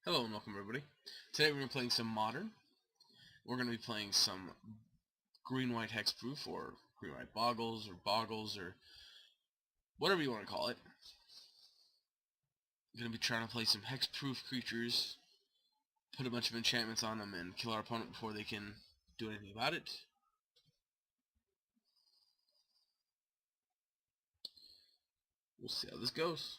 Hello and welcome everybody. Today we're going to be playing some Modern. We're going to be playing some green-white hexproof or green-white Bogles or whatever you want to call it. We're going to be trying to play some hexproof creatures, put a bunch of enchantments on them, and kill our opponent before they can do anything about it. We'll see how this goes.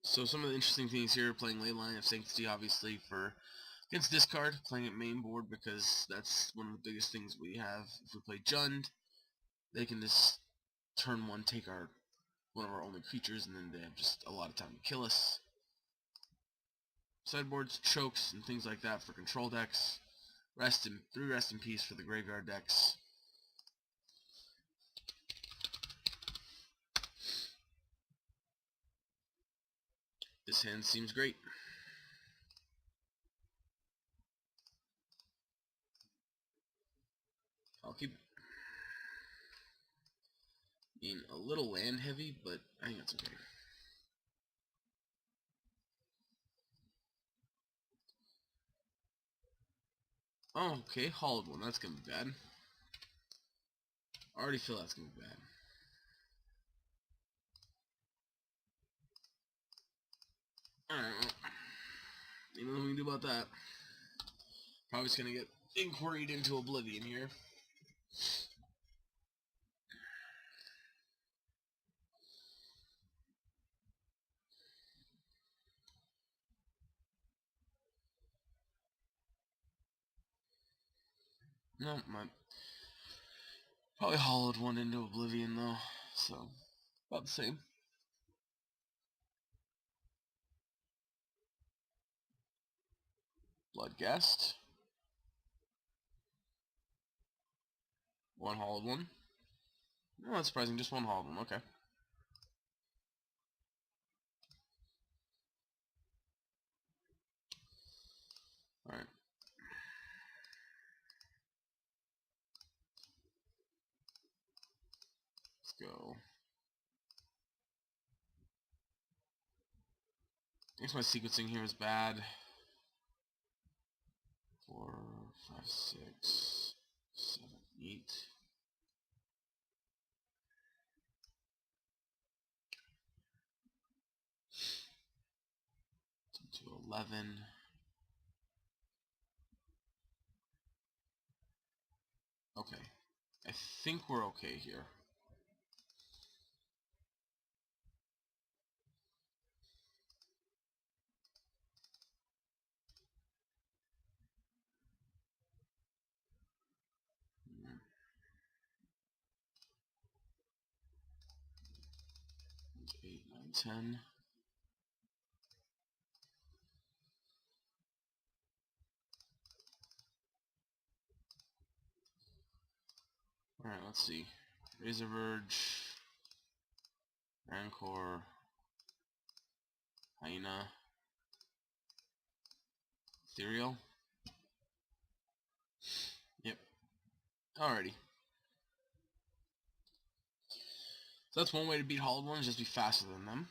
So some of the interesting things here, playing Leyline of Sanctity obviously for against discard, playing it main board because that's one of the biggest things we have. If we play Jund, they can just turn one take one of our only creatures and then they have just a lot of time to kill us. Sideboards, chokes, and things like that for control decks. Rest in peace for the graveyard decks. This hand seems great. I'll keep it. Being a little land heavy, but I think that's okay. Oh, okay, Hallowed One. That's gonna be bad. I already feel that's gonna be bad. Alright, well, ain't nothing we can do about that. Probably just gonna get inquired into oblivion here. No, probably Hallowed One into oblivion though, so about the same. Bloodghast. One Hallowed One. No, that's surprising, just one Hallowed One, okay. Alright. Let's go. I guess my sequencing here is bad. 4, 5, 6, 7, 8. To 11. Okay. I think we're okay here. Eight, 9, 10. Alright, let's see. Razor Verge, Rancor, Hyena, Ethereal. Yep. Alrighty. So that's one way to beat Hallowed Ones, just be faster than them.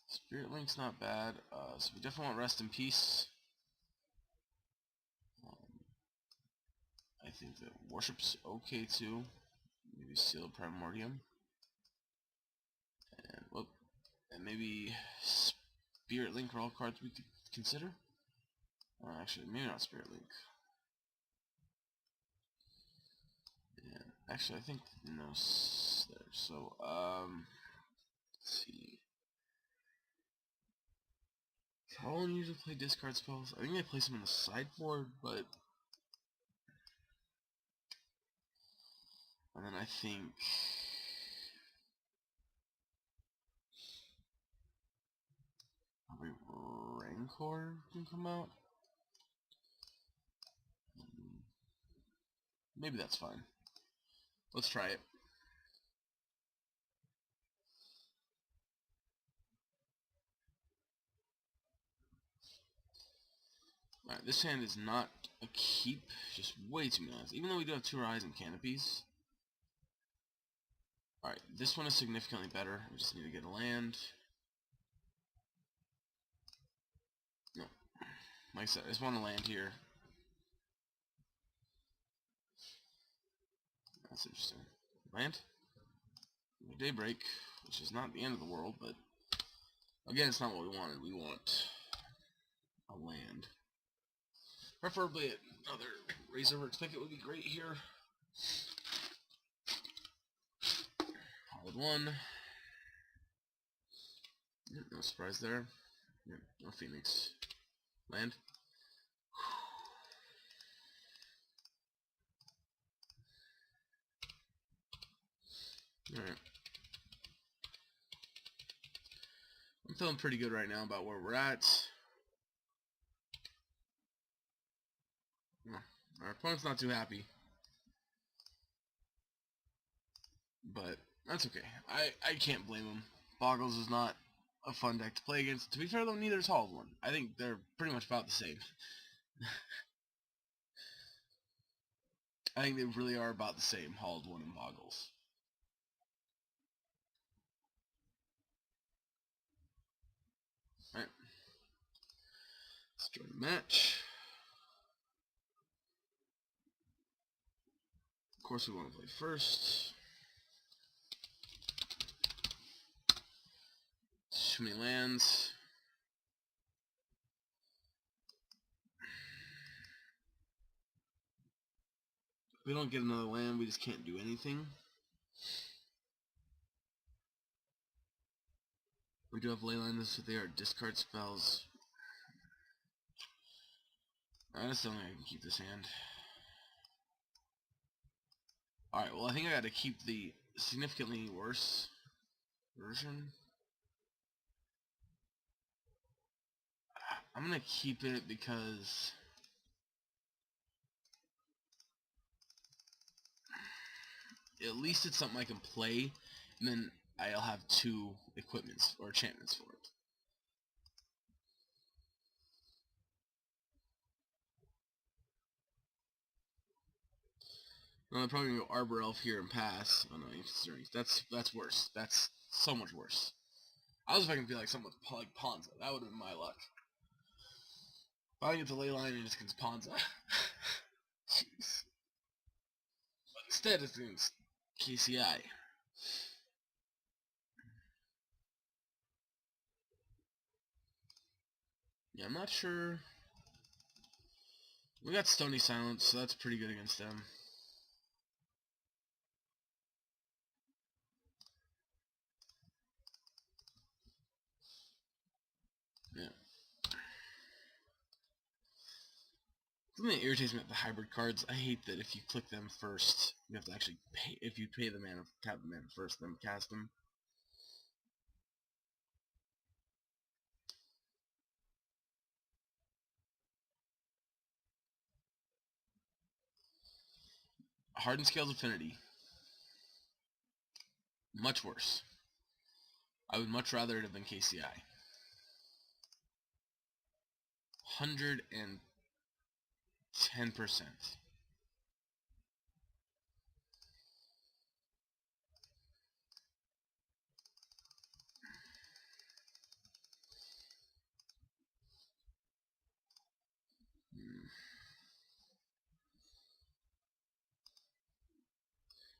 Spirit Link's not bad, so we definitely want Rest in Peace. I think that Worship's okay too. Maybe Seal Primordium. And whoop. And maybe Spirit Link are all cards we could consider. Actually, maybe not Spirit Link. Yeah, actually, I think no there. So, let's see. Talon usually play discard spells. I think they play some on the sideboard, but and then I think probably Rancor can come out. Maybe that's fine. Let's try it. Alright, this hand is not a keep, just way too many eyes. Even though we do have 2 eyes and canopies. Alright, this one is significantly better. We just need to get a land. No. Like I said, I just want to land here. That's interesting. Land? Daybreak, which is not the end of the world, but again, it's not what we wanted. We want a land. Preferably another Razorwork Spigot would be great here. Hallowed One. No surprise there. No Phoenix. Land. Alright. I'm feeling pretty good right now about where we're at. Our opponent's not too happy. But that's okay. I can't blame him. Bogles is not a fun deck to play against. To be fair though, neither is Hallowed One. I think they're pretty much about the same. I think they really are about the same, Hallowed One and Bogles. Alright. Let's join the match. Of course we want to play first. Too many lands. If we don't get another land, we just can't do anything. We do have Leyline, this, so they are discard spells. I just don't think I can keep this hand. Alright, well I think I gotta keep the significantly worse version. I'm gonna keep it because at least it's something I can play, and then I'll have 2 equipments or enchantments for it. Well, I'm probably gonna go Arbor Elf here and pass. Oh no, that's worse. That's so much worse. I was expecting to be like something with like Ponza. That would have been my luck. If I get the Leyline and just gets Ponza. Jeez. But instead it's against KCI. Yeah, I'm not sure. We got Stony Silence, so that's pretty good against them. Yeah. Something that irritates me about the hybrid cards, I hate that if you click them first, you have to actually pay. If you pay the mana, tap the mana first, then cast them. Hardened Scales Affinity. Much worse. I would much rather it have been KCI. 110%.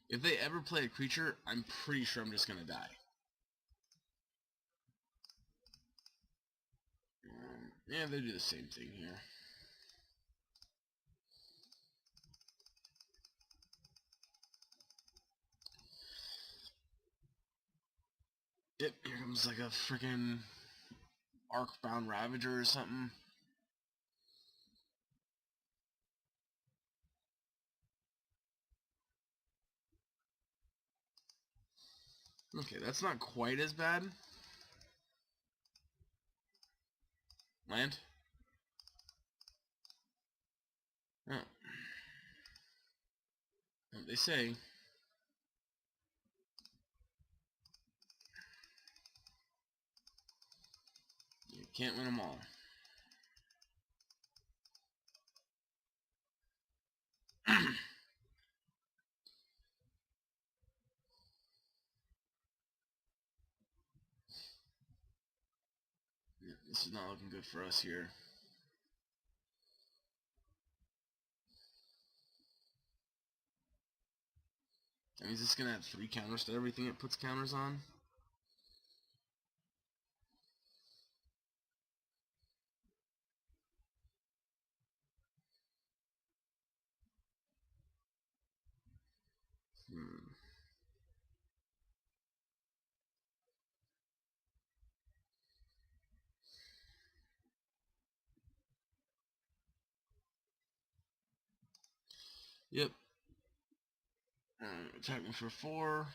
If they ever play a creature, I'm pretty sure I'm just gonna die. Yeah, they do the same thing here. Yep, here comes like a freaking Arcbound Ravager or something. Okay, that's not quite as bad. Land? Oh. What they say. You can't win them all. This is not looking good for us here. I mean, is this gonna add 3 counters to everything it puts counters on? Yep. Attack me for 4.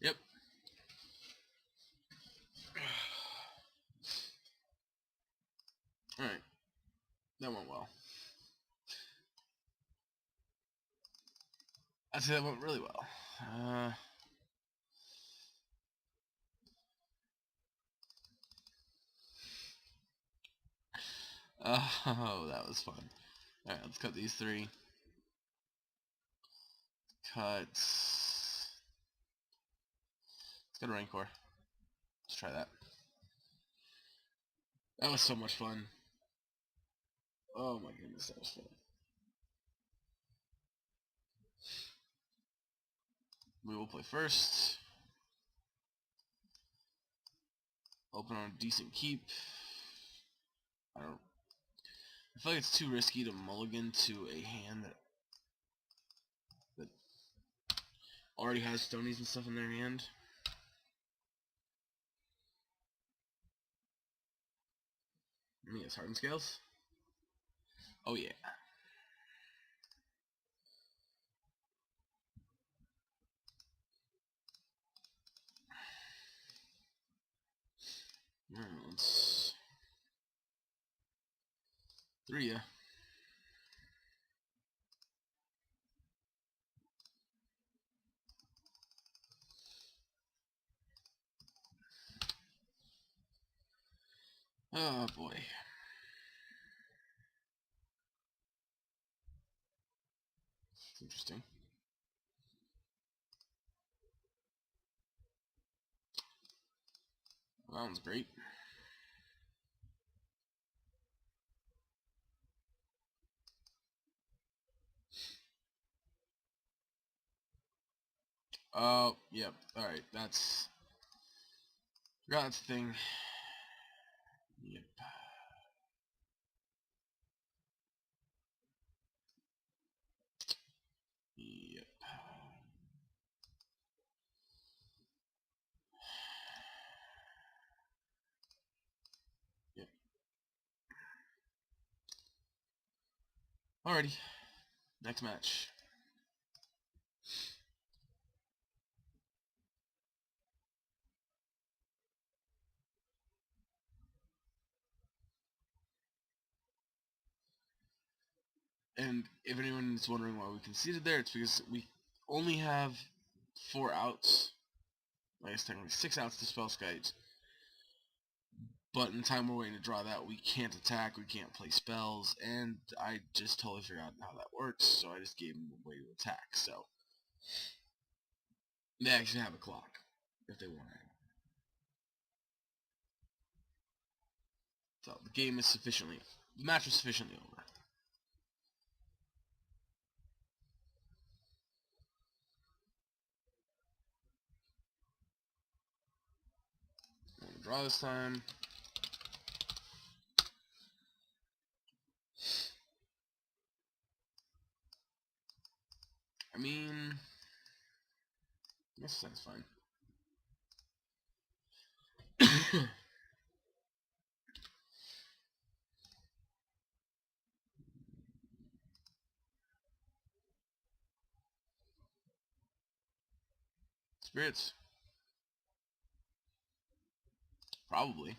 Yep. Alright. That went well. I'd say that went really well. Oh, that was fun. Alright, let's cut these 3. Cut. Let's go to Rancor. Let's try that. That was so much fun. Oh my goodness, that was fun. We will play first. Open on a decent keep. I feel like it's too risky to mulligan to a hand that already has stonies and stuff in their hand. I think it's Hardened Scales. Oh yeah. Alright, let's 3 ya. Oh boy. It's interesting. Well, that one's great. Oh, yep. Alright, that's the thing. Yep. Yep. Yep. Alrighty. Next match. And if anyone is wondering why we conceded there, it's because we only have 4 outs. I guess technically 6 outs to spell Skite. But in the time we're waiting to draw that, we can't attack, we can't play spells, and I just totally forgot how that works, so I just gave them a way to attack. So they actually have a clock if they want to. So the game is the match is sufficiently over. I'm gonna draw this time. I mean, I guess that's fine. Spirits. Probably.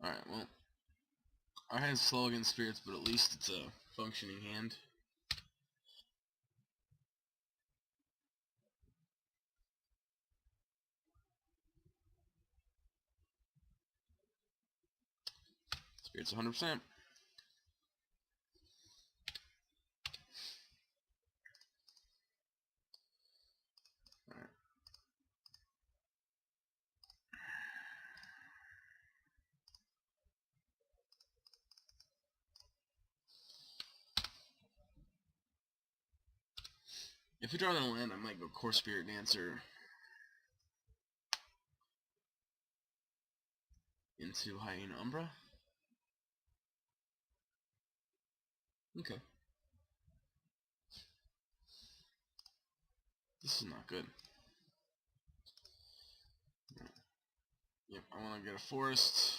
Alright, well. Our hand's slow against spirits, but at least it's a functioning hand. Spirits 100%. Alright. If we draw the land, I might go Core Spirit Dancer into Hyena Umbra. Okay. This is not good. Yep, I want to get a forest.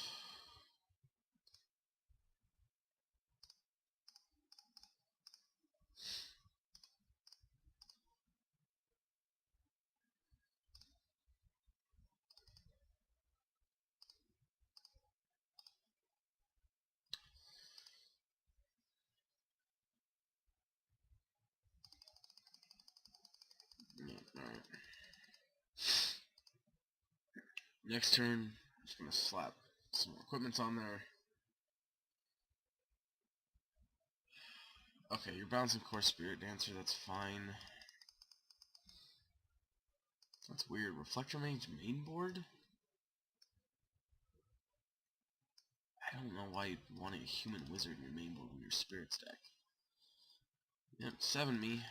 Yep, alright. Next turn, I'm just going to slap some more equipment on there. Okay, you're bouncing Core Spirit Dancer, that's fine. That's weird. Reflector Mage main board? I don't know why you'd want a Human Wizard in your main board with your Spirits deck. Yep, 7 me.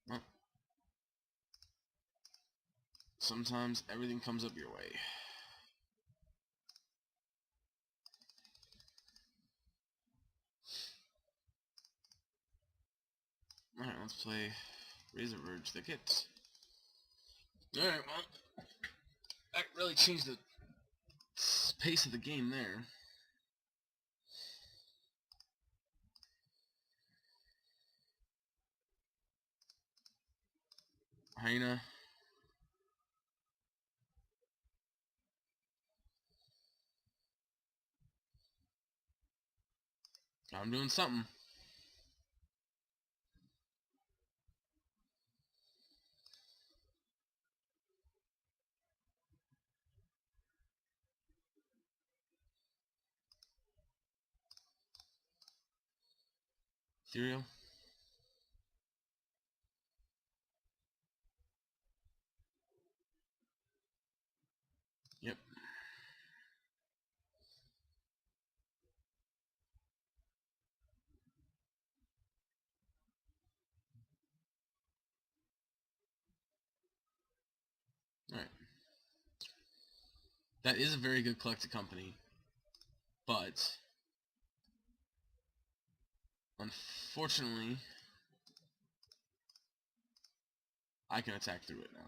Well, sometimes everything comes up your way. Alright, let's play Razor Verge Thicket. Alright, well, that really changed the pace of the game there. Hyena. I'm doing something. Ethereal. Yep. Alright. That is a very good collected company, but unfortunately, I can attack through it now.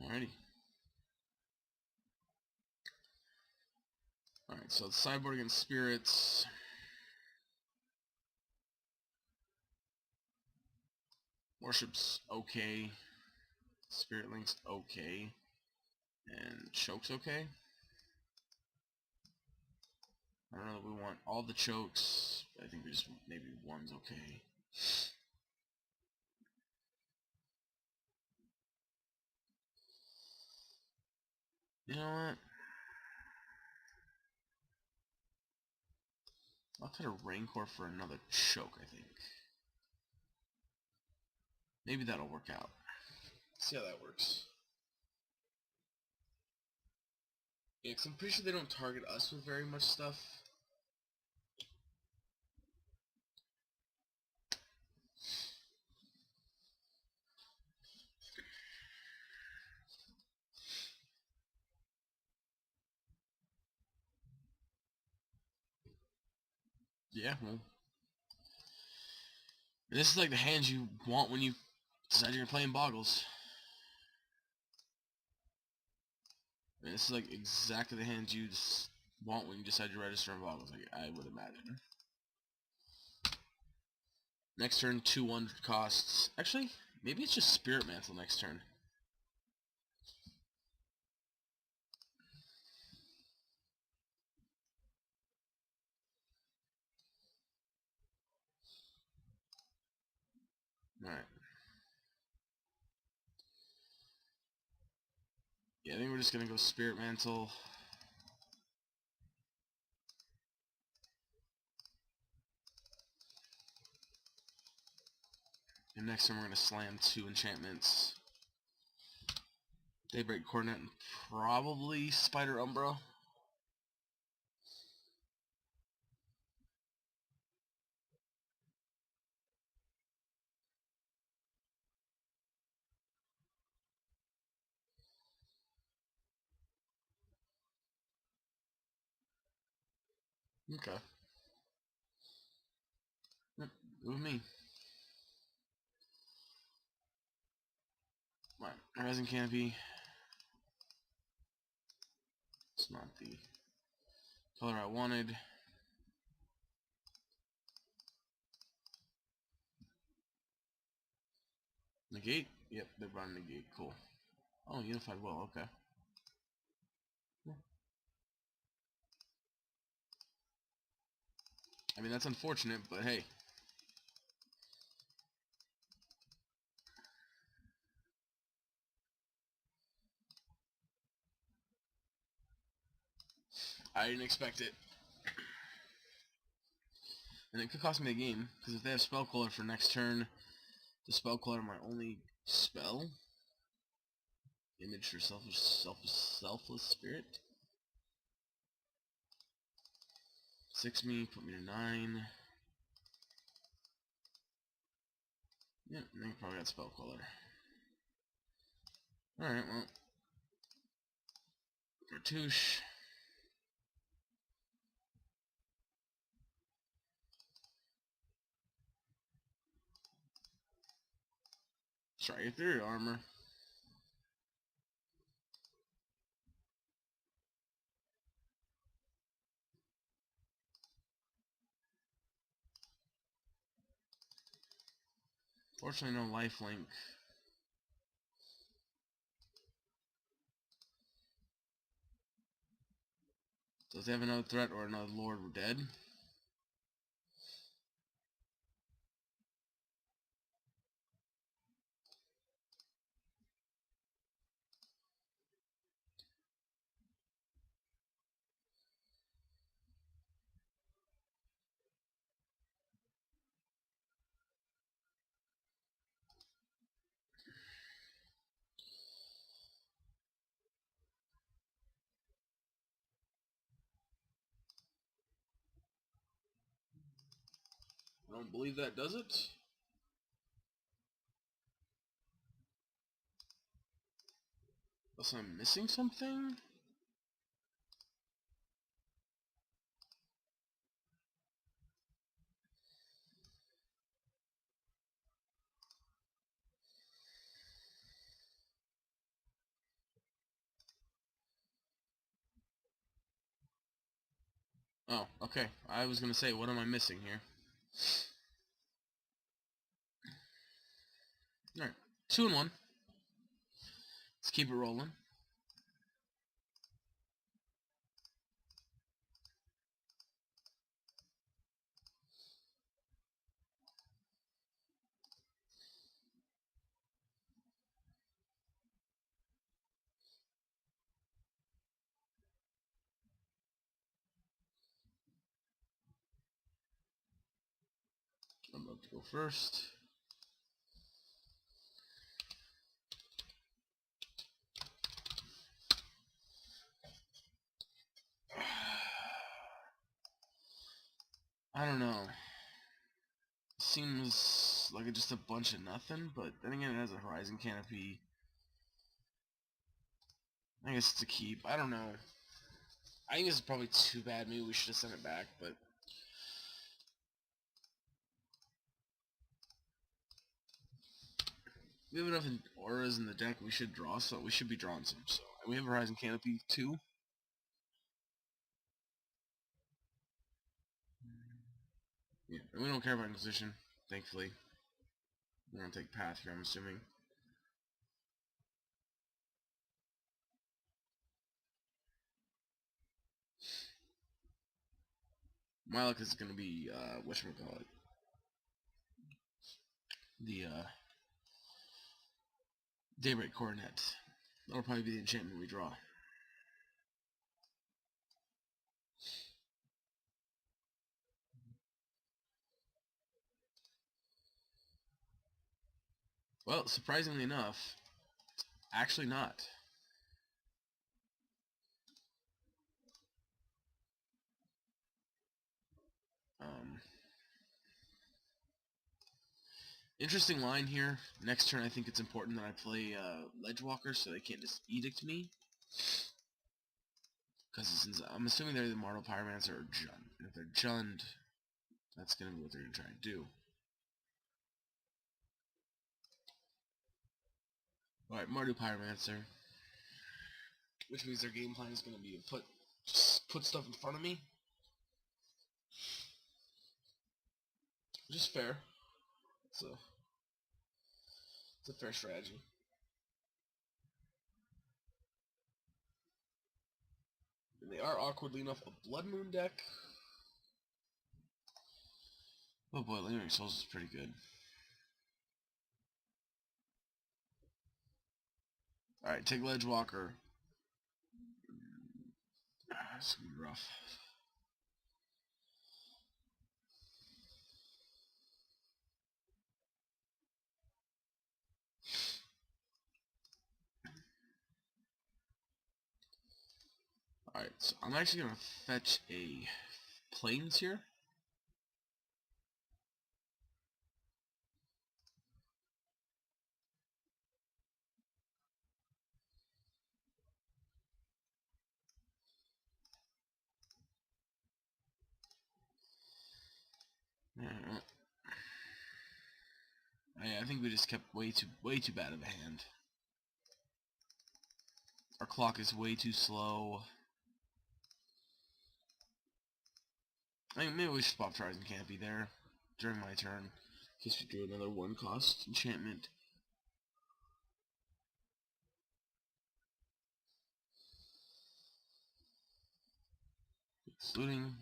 Alrighty. Alright, so sideboard against spirits. Worship's okay. Spirit Link's okay. And Choke's okay. I don't know if we want all the chokes. I think we just maybe one's okay. You know what? I'll cut a Rancor for another choke, I think. Maybe that'll work out. See how that works. Yeah, because I'm pretty sure they don't target us with very much stuff. Yeah, well, this is like the hands you want when you decide you're playing Bogles. I mean, this is like exactly the hands you want when you decide to register in Bogles, like, I would imagine. Next turn, 2/1 costs. Actually, maybe it's just Spirit Mantle next turn. Alright. Yeah, I think we're just gonna go Spirit Mantle. And next turn we're gonna slam 2 enchantments. Daybreak Coronet and probably Spider Umbra. Okay. Yep, with me. Right, Horizon Canopy. It's not the color I wanted. Negate? Yep, they're running Negate. Cool. Oh, Unified Will, okay. I mean, that's unfortunate, but hey. I didn't expect it. And it could cost me the game, because if they have Spell Caller for next turn, the Spell Caller my only spell. Image for selfless spirit. 6 me, put me to 9. Yeah, I think probably got Spell Caller. Alright, well. Cartouche. Try Ethereal Armor. Fortunately, no lifelink. So if they have another threat or another lord, we're dead. I don't believe that does it. Unless I'm missing something? Oh, okay. I was gonna say, what am I missing here? Alright. 2-1. Let's keep it rolling. I'm about to go first. I don't know. Seems like just a bunch of nothing, but then again, it has a Horizon Canopy. I guess it's a keep. I don't know. I think this is probably too bad. Maybe we should have sent it back, but we have enough auras in the deck. We should draw, so we should be drawing some. So we have Horizon Canopy 2. Yeah, and we don't care about Inquisition, thankfully. We're gonna take Path here, I'm assuming. My luck is gonna be whatchamacallit. The Daybreak Coronet. That'll probably be the enchantment we draw. Well, surprisingly enough, actually not. Interesting line here. Next turn, I think it's important that I play Ledgewalker so they can't just edict me. Because since I'm assuming they're the Mardu Pyromancer or Jund. And if they're Jund, that's going to be what they're going to try and do. Alright, Mardu Pyromancer. Which means their game plan is going to be to put stuff in front of me. Which is fair. It's a fair strategy. And they are awkwardly enough a Blood Moon deck. Oh boy, Lingering Souls is pretty good. Alright, take Ledgewalker. It's gonna be rough. Alright, so I'm actually gonna fetch a Plains here. I think we just kept way too bad of a hand. Our clock is way too slow. I mean, maybe we should swap Horizon Canopy there during my turn, in case we drew another 1-cost enchantment. Excluding.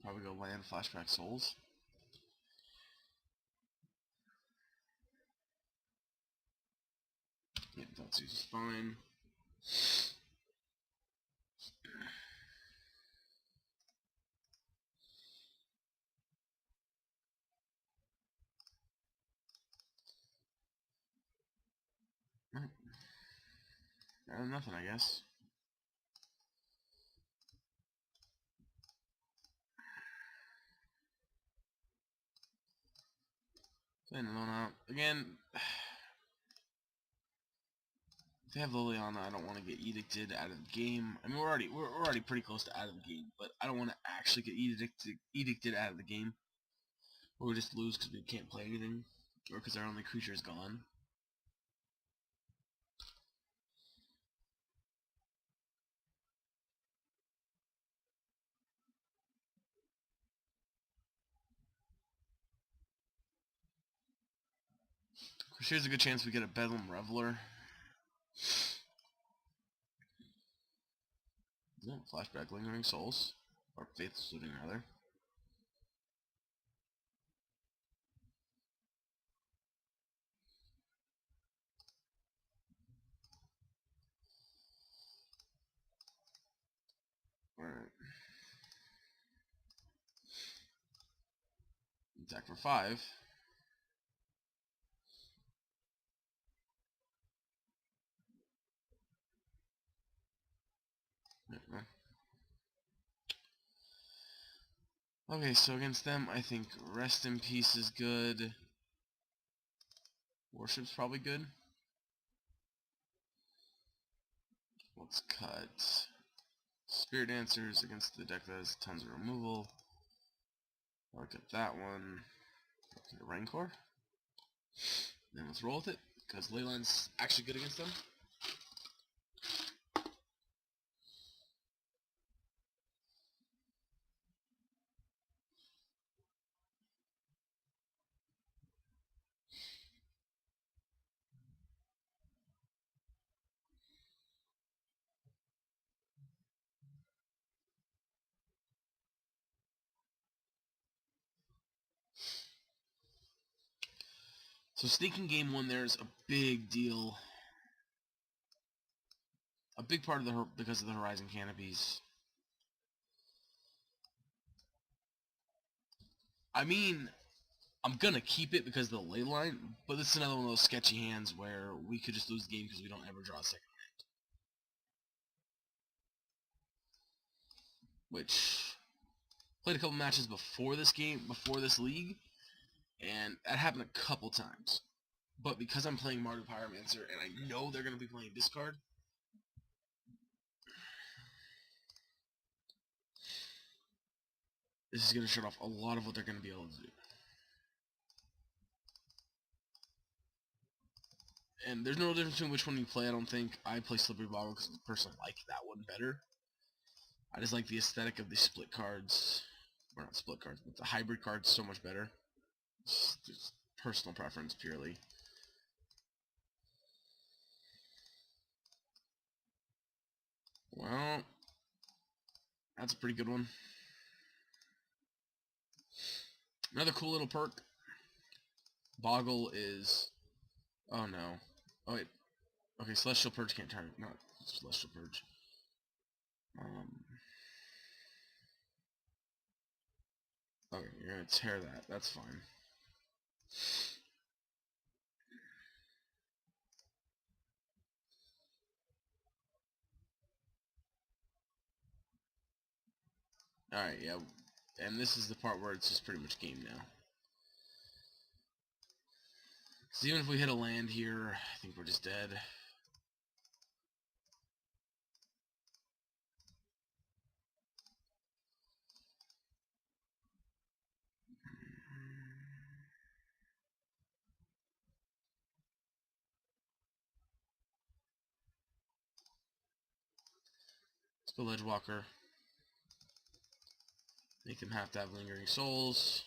Probably go land Flashback Souls. Yeah, that's fine. Nothing, I guess. Playing Lona again. If they have Liliana, I don't want to get edicted out of the game. I mean, we're already pretty close to out of the game, but I don't want to actually get edicted out of the game, or we just lose because we can't play anything, or because our only creature is gone. Here's a good chance we get a Bedlam Reveler. Yeah, Flashback Lingering Souls. Or Faithless Looting, rather. Alright. Attack for 5. Okay, so against them, I think Rest in Peace is good. Worship's probably good. Let's cut Spirit Dancers against the deck that has tons of removal. I'll cut that one. Get a Rancor. Then let's roll with it, because Leyline's actually good against them. So sneaking game one there is a big deal. A big part of because of the Horizon Canopies. I mean, I'm gonna keep it because of the ley line, but this is another one of those sketchy hands where we could just lose the game because we don't ever draw a second hand. Which, played a couple matches before this game, before this league, and that happened a couple times. But because I'm playing Mardu Pyromancer, and I know they're gonna be playing discard, this is gonna shut off a lot of what they're gonna be able to do. And there's no difference between which one you play, I don't think. I play Slipery Bogle because I personally like that one better. I just like the aesthetic of the split cards. Or not split cards, but the hybrid cards so much better. It's just personal preference, purely. Well, that's a pretty good one. Another cool little perk. Bogle is... Oh no. Oh wait. Okay, Celestial Purge can't target. Not Celestial Purge. Okay, you're gonna tear that. That's fine. Alright, yeah. And this is the part where it's just pretty much game now. Because even if we hit a land here, I think we're just dead. Let's go Ledgewalker. Make them have to have Lingering Souls.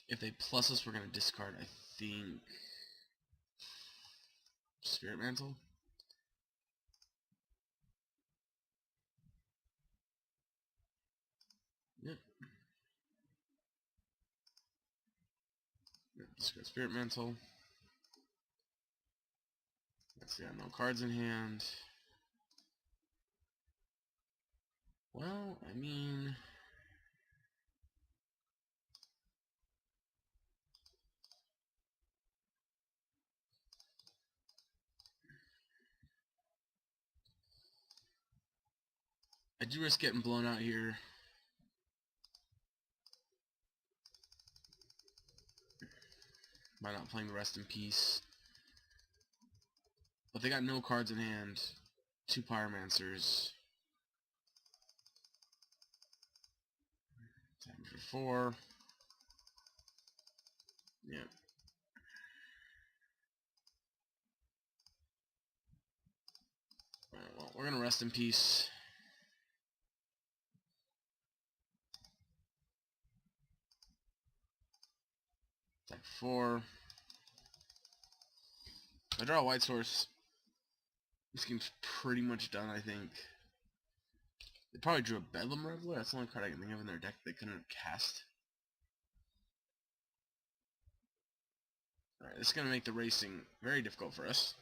If they plus us, we're going to discard, I think, Spirit Mantle. Yep. Discard Spirit Mantle. Let's see, I have no cards in hand. Well, I mean... I do risk getting blown out here. By not playing the Rest in Peace. But they got no cards in hand. 2 Pyromancers. Time for 4. Yep. Alright, well, we're gonna Rest in Peace. Type 4. I draw a white source. This game's pretty much done, I think. They probably drew a Bedlam Reveler. That's the only card I can think of in their deck they couldn't cast. Alright, this is going to make the racing very difficult for us.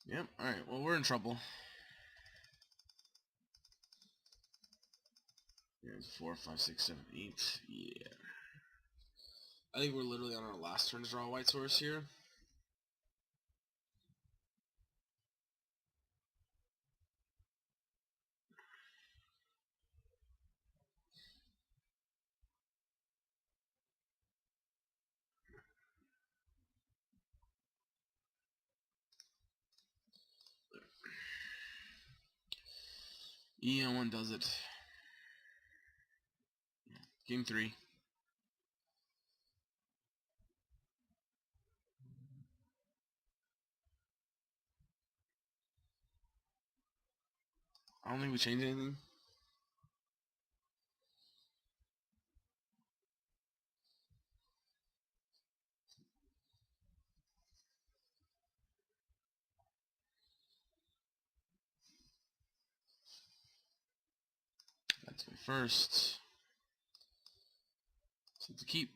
Yep, alright, well, we're in trouble. Here's 4, 5, 6, 7, 8. Yeah. I think we're literally on our last turn to draw a white source here. EO1 does it. Game 3. I don't think we changed anything. That's my first. So to keep.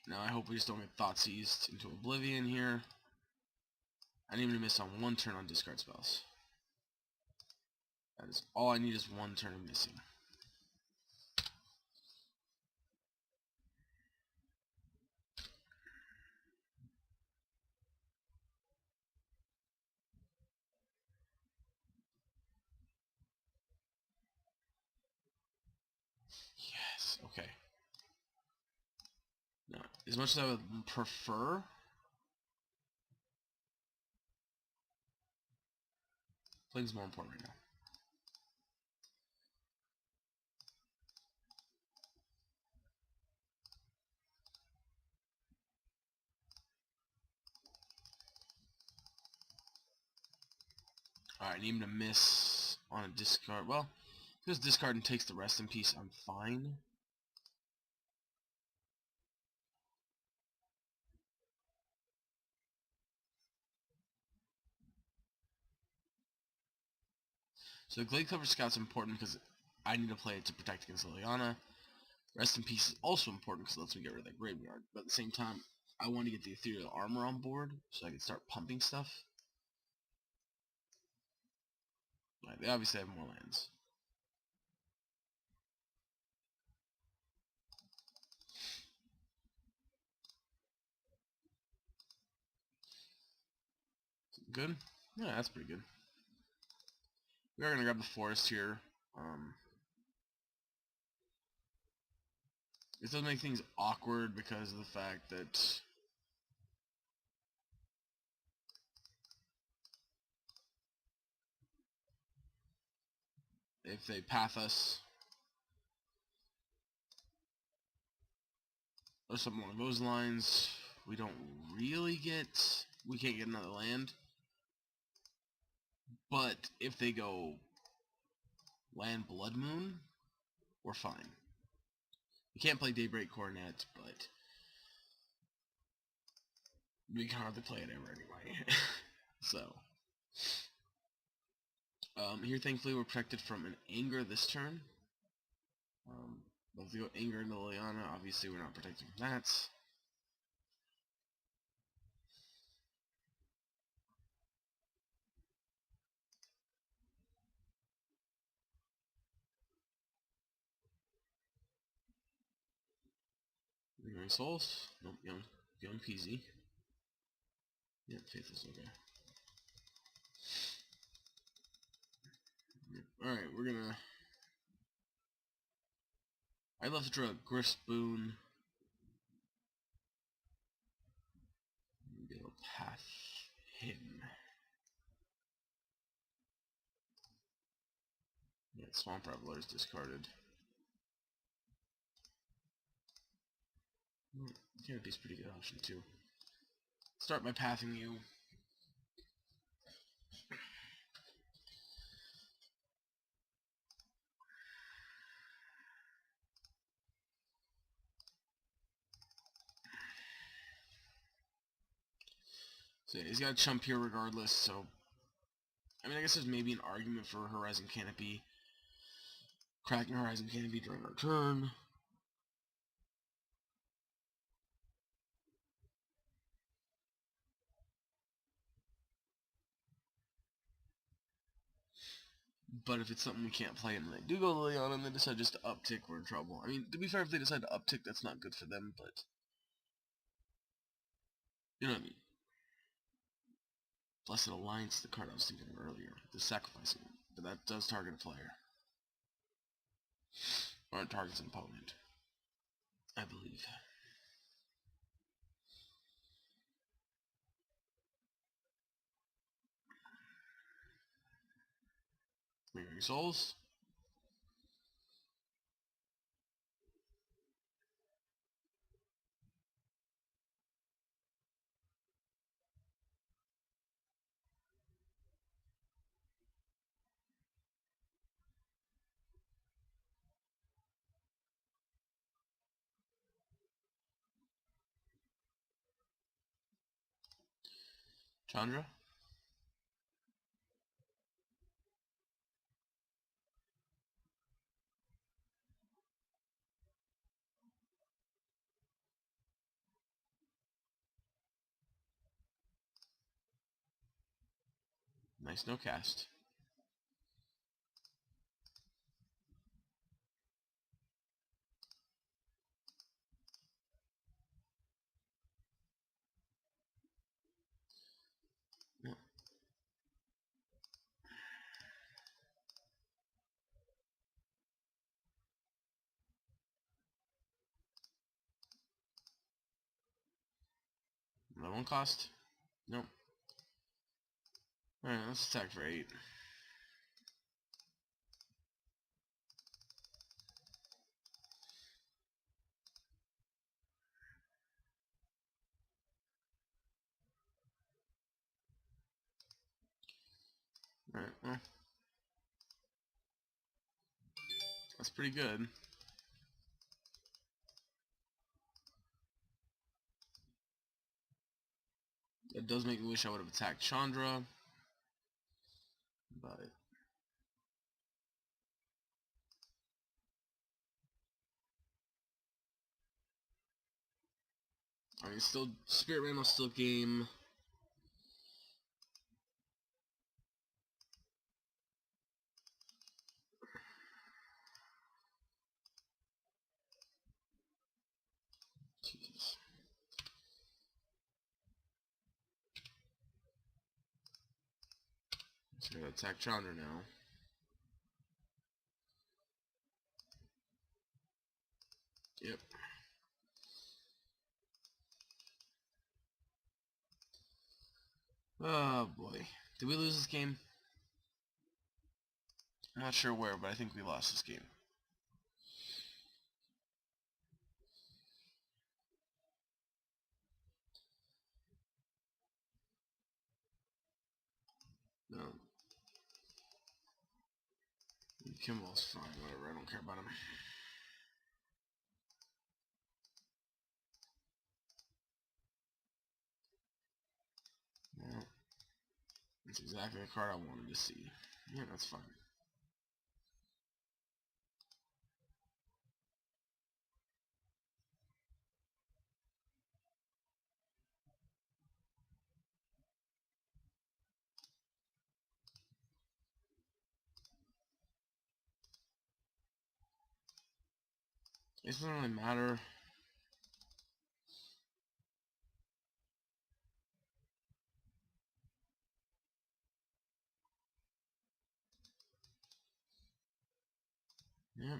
Now I hope we just don't get thought seized into oblivion here. I didn't even miss on one turn on discard spells. That is all I need, is one turn of missing. Yes, okay. Now, as much as I would prefer, playing's more important right now. Alright, I need him to miss on a discard. Well, if this discard and takes the rest in peace, I'm fine. So the Glade Cover Scout's important because I need to play it to protect against Liliana. Rest in Peace is also important because it lets me get rid of that graveyard. But at the same time, I want to get the Ethereal Armor on board so I can start pumping stuff. Like, they obviously have more lands. Good? Yeah, that's pretty good. We are going to grab the Forest here. It does make things awkward because of the fact that if they path us or something along those lines, we can't get another land. But if they go land Blood Moon, we're fine. We can't play Daybreak Coronet, but we can hardly play it ever anyway. So, here thankfully we're protected from an Anger this turn. But if we go Anger into Liliana, obviously we're not protected from that. Lingering Souls? Nope, young peasy. Yeah, Faithless, okay. Alright, we're gonna... I'd love to draw a Grist Boon. Be able to path him. Yeah, Swamp Reveler is discarded. Canopy's a pretty good option too. Start by pathing you. So yeah, he's got a chump here regardless, so I mean I guess there's maybe an argument for Horizon Canopy. Cracking Horizon Canopy during our turn. But if it's something we can't play and they do go Liliana and they decide just to uptick, we're in trouble. I mean, to be fair, if they decide to uptick, that's not good for them, but you know what I mean. Blessed Alliance, the card I was thinking of earlier, the sacrificing, but that does target a player. Or it targets an opponent, I believe. Lingering Souls. Chandra. Nice no cast. Yep. That won't cost? Nope. Alright, let's attack for 8. Alright, well. That's pretty good. That does make me wish I would have attacked Chandra. But I mean, still, Spirit Ram will still game. Jesus. So I gotta attack Chandra now. Yep. Oh boy. Did we lose this game? I'm not sure where, but I think we lost this game. No. Kimball's fine, whatever, I don't care about him. Well, that's exactly the card I wanted to see. Yeah, that's fine. It doesn't really matter. Yep.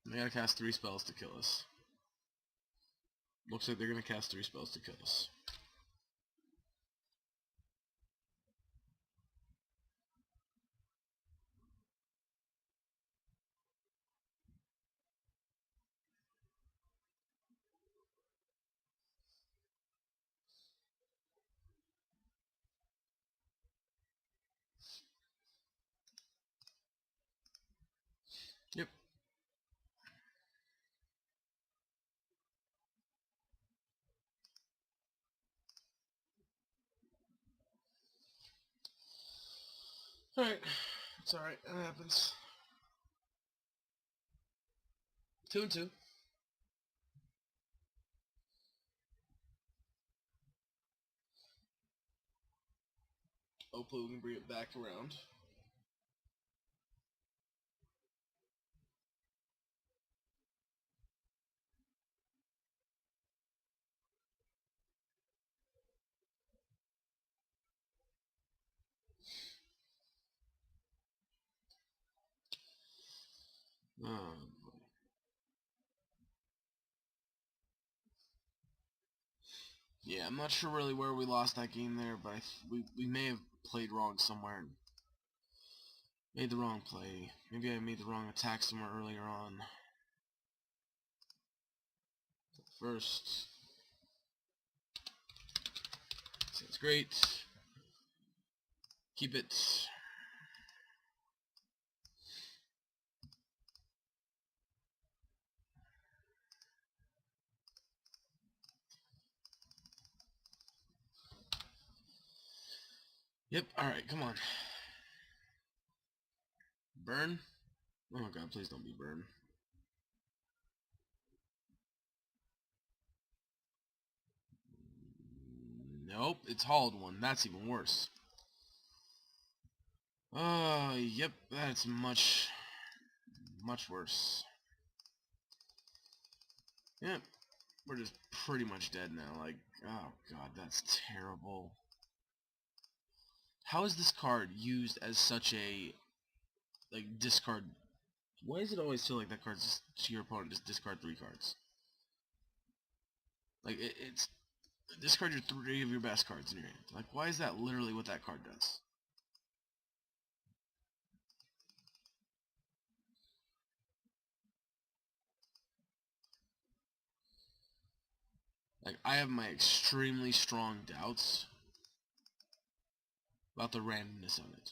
They gotta cast 3 spells to kill us. Looks like they're gonna cast 3 spells to kill us. Yep. Alright. It's alright. That happens. 2 and 2. hopefully we can bring it back around. Yeah, I'm not sure really where we lost that game there, but we may have played wrong somewhere and made the wrong play. Maybe I made the wrong attack somewhere earlier on. First, sounds great. Keep it. Yep, alright, come on. Burn? Oh god, please don't be burn. Nope, it's Hallowed One. That's even worse. Yep, that's much worse. Yep, we're just pretty much dead now. Like, oh god, that's terrible. How is this card used as such a, like, discard? Why does it always feel like that card's just to your opponent, just discard 3 cards? Like, it's discard your 3 of your best cards in your hand. Like, why is that literally what that card does? Like, I have my extremely strong doubts about the randomness of it.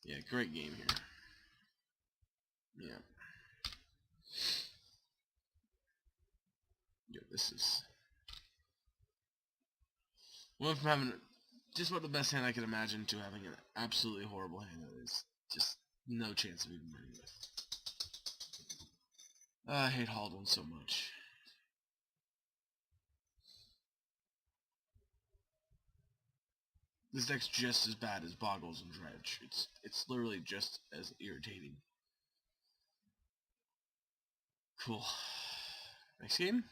Yeah, great game here. Yeah. Yeah, this is... went from having just about the best hand I could imagine to having an absolutely horrible hand that is just no chance of even winning with. I hate Hallowed One so much. This deck's just as bad as Bogles and Dredge. It's literally just as irritating. Cool. Next game?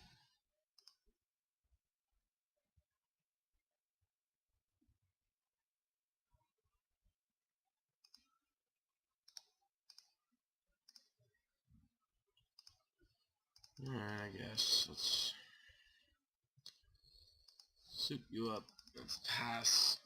Alright, I guess. Let's soup you up. Let's pass.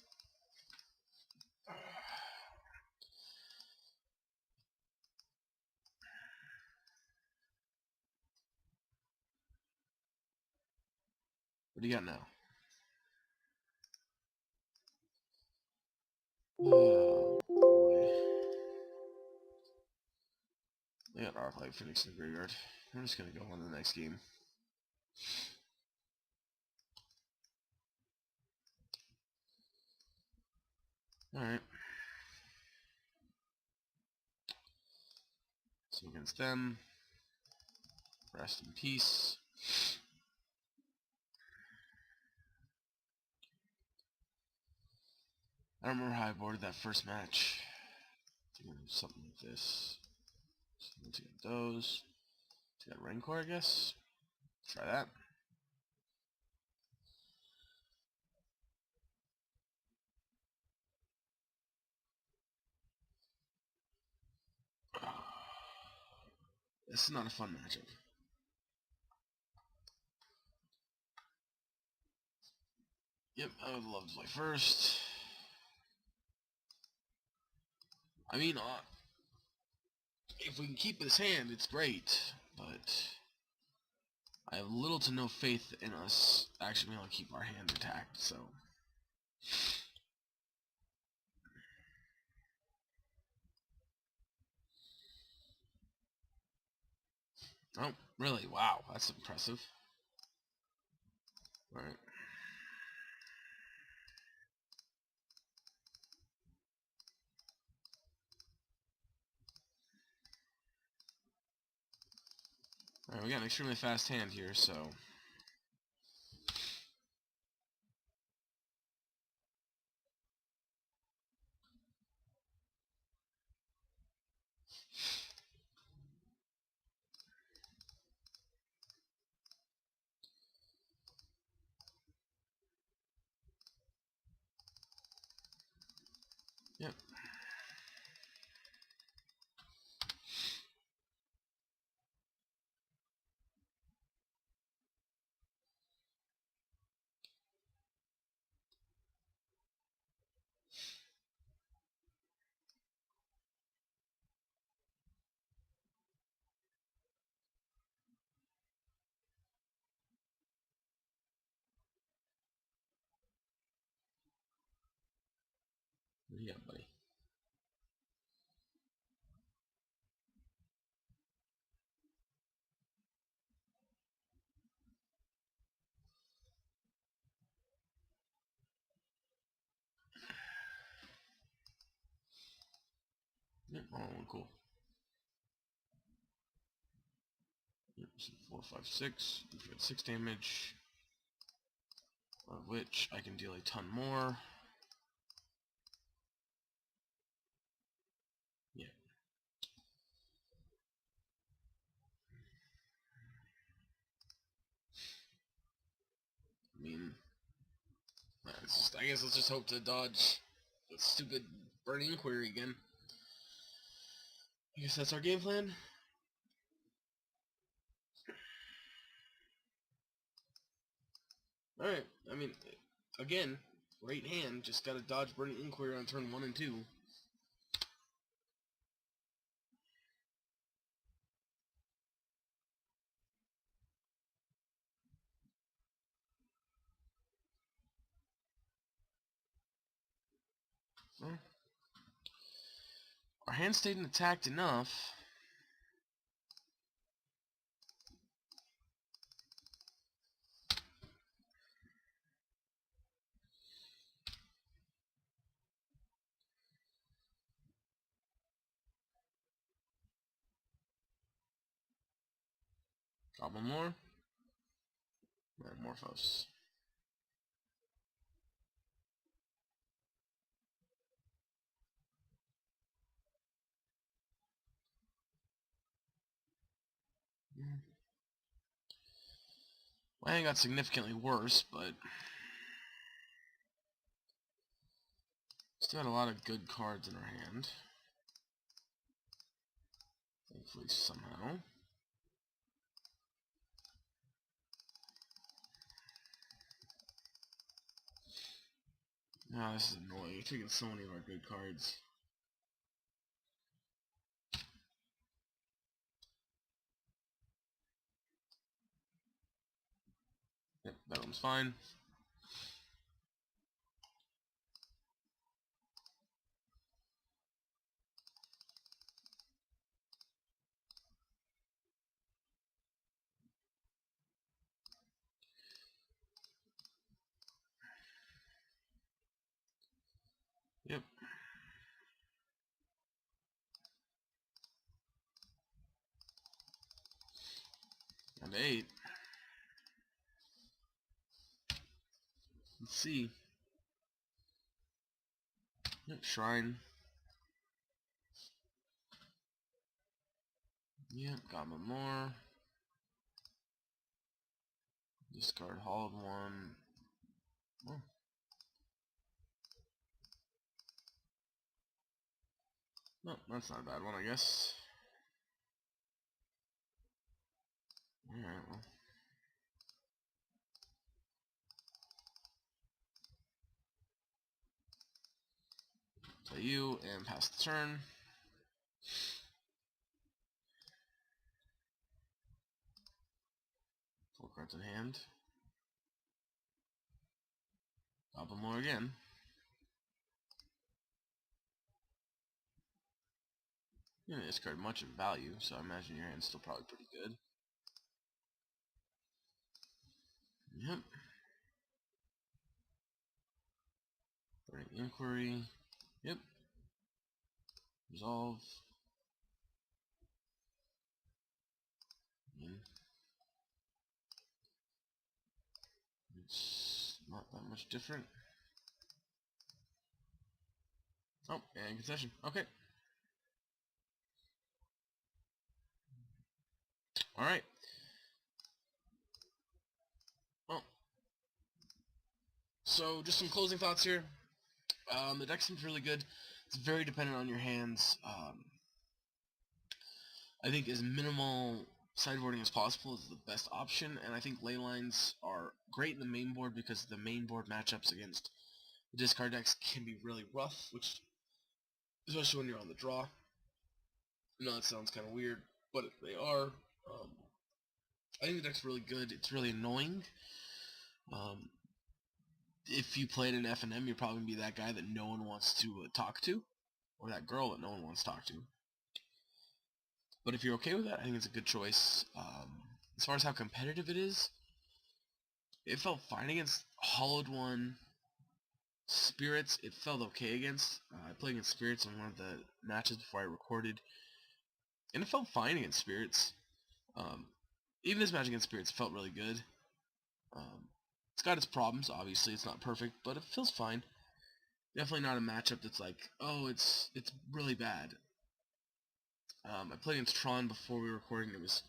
What do you got now? Oh boy. They got Arclight Phoenix in the graveyard. I'm just gonna go on to the next game. Alright. So against them. Rest in peace. I don't remember how I boarded that first match. I think it was something like this. So let's get those. Let's get Rancor, I guess. Try that. This is not a fun matchup. Yep, I would love to play first. I mean, if we can keep this hand, it's great, but I have little to no faith in us actually being able to keep our hand intact, so... Oh, really? Wow, that's impressive. Alright. Alright, we got an extremely fast hand here, so... Yeah, buddy. Yep, oh, cool. Yep, so 4, 5, 6. We've got 6 damage, of which I can deal a ton more. Yeah. I mean, I guess let's just hope to dodge the stupid Burning Inquiry again. I guess that's our game plan. Alright, I mean, again, right hand, just gotta dodge Burning Inquiry on turn 1 and 2. Well, our hand stayed intact enough. Goblin more. Morphos. My hand got significantly worse, but still had a lot of good cards in our hand. Thankfully, somehow. Oh, this is annoying. You're taking so many of our good cards. Yep, that one's fine. Yep. And 8. Let's see. Yep, Shrine. Yep, Goblin more. Discard Hallowed One. Oh. No, that's not a bad one, I guess. Alright, well. Play you and pass the turn. Four cards in hand. Goblin more again. You didn't discard much in value, so I imagine your hand's still probably pretty good. Yep. Burning Inquiry. Yep. Resolve. It's not that much different. Oh, and concession. Okay. Alright. Well, so just some closing thoughts here. The deck seems really good. It's very dependent on your hands. I think as minimal sideboarding as possible is the best option, and I think ley lines are great in the main board because the main board matchups against the discard decks can be really rough, which, especially when you're on the draw. I know that sounds kind of weird, but they are. I think the deck's really good. It's really annoying. if you played an F&M, you'd probably be that guy that no one wants to talk to, or that girl that no one wants to talk to. But if you're okay with that, I think it's a good choice. As far as how competitive it is, it felt fine against Hallowed One. Spirits, it felt okay against. I played against Spirits in one of the matches before I recorded, and it felt fine against Spirits. Even this match against Spirits felt really good. It's got its problems, obviously. It's not perfect, but it feels fine. Definitely not a matchup that's like, oh, it's really bad. I played against Tron before we were recording. It was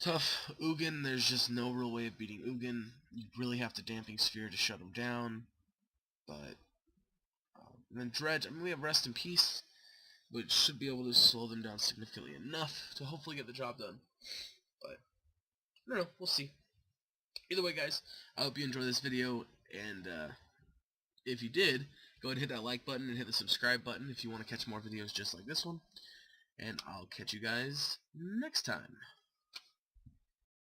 tough. Ugin, there's just no real way of beating Ugin. You really have to Damping Sphere to shut him down. But and then Dredge, I mean, we have Rest in Peace, which should be able to slow them down significantly enough to hopefully get the job done. But I don't know, we'll see. Either way, guys, I hope you enjoyed this video, and if you did, go ahead and hit that like button and hit the subscribe button if you want to catch more videos just like this one, and I'll catch you guys next time.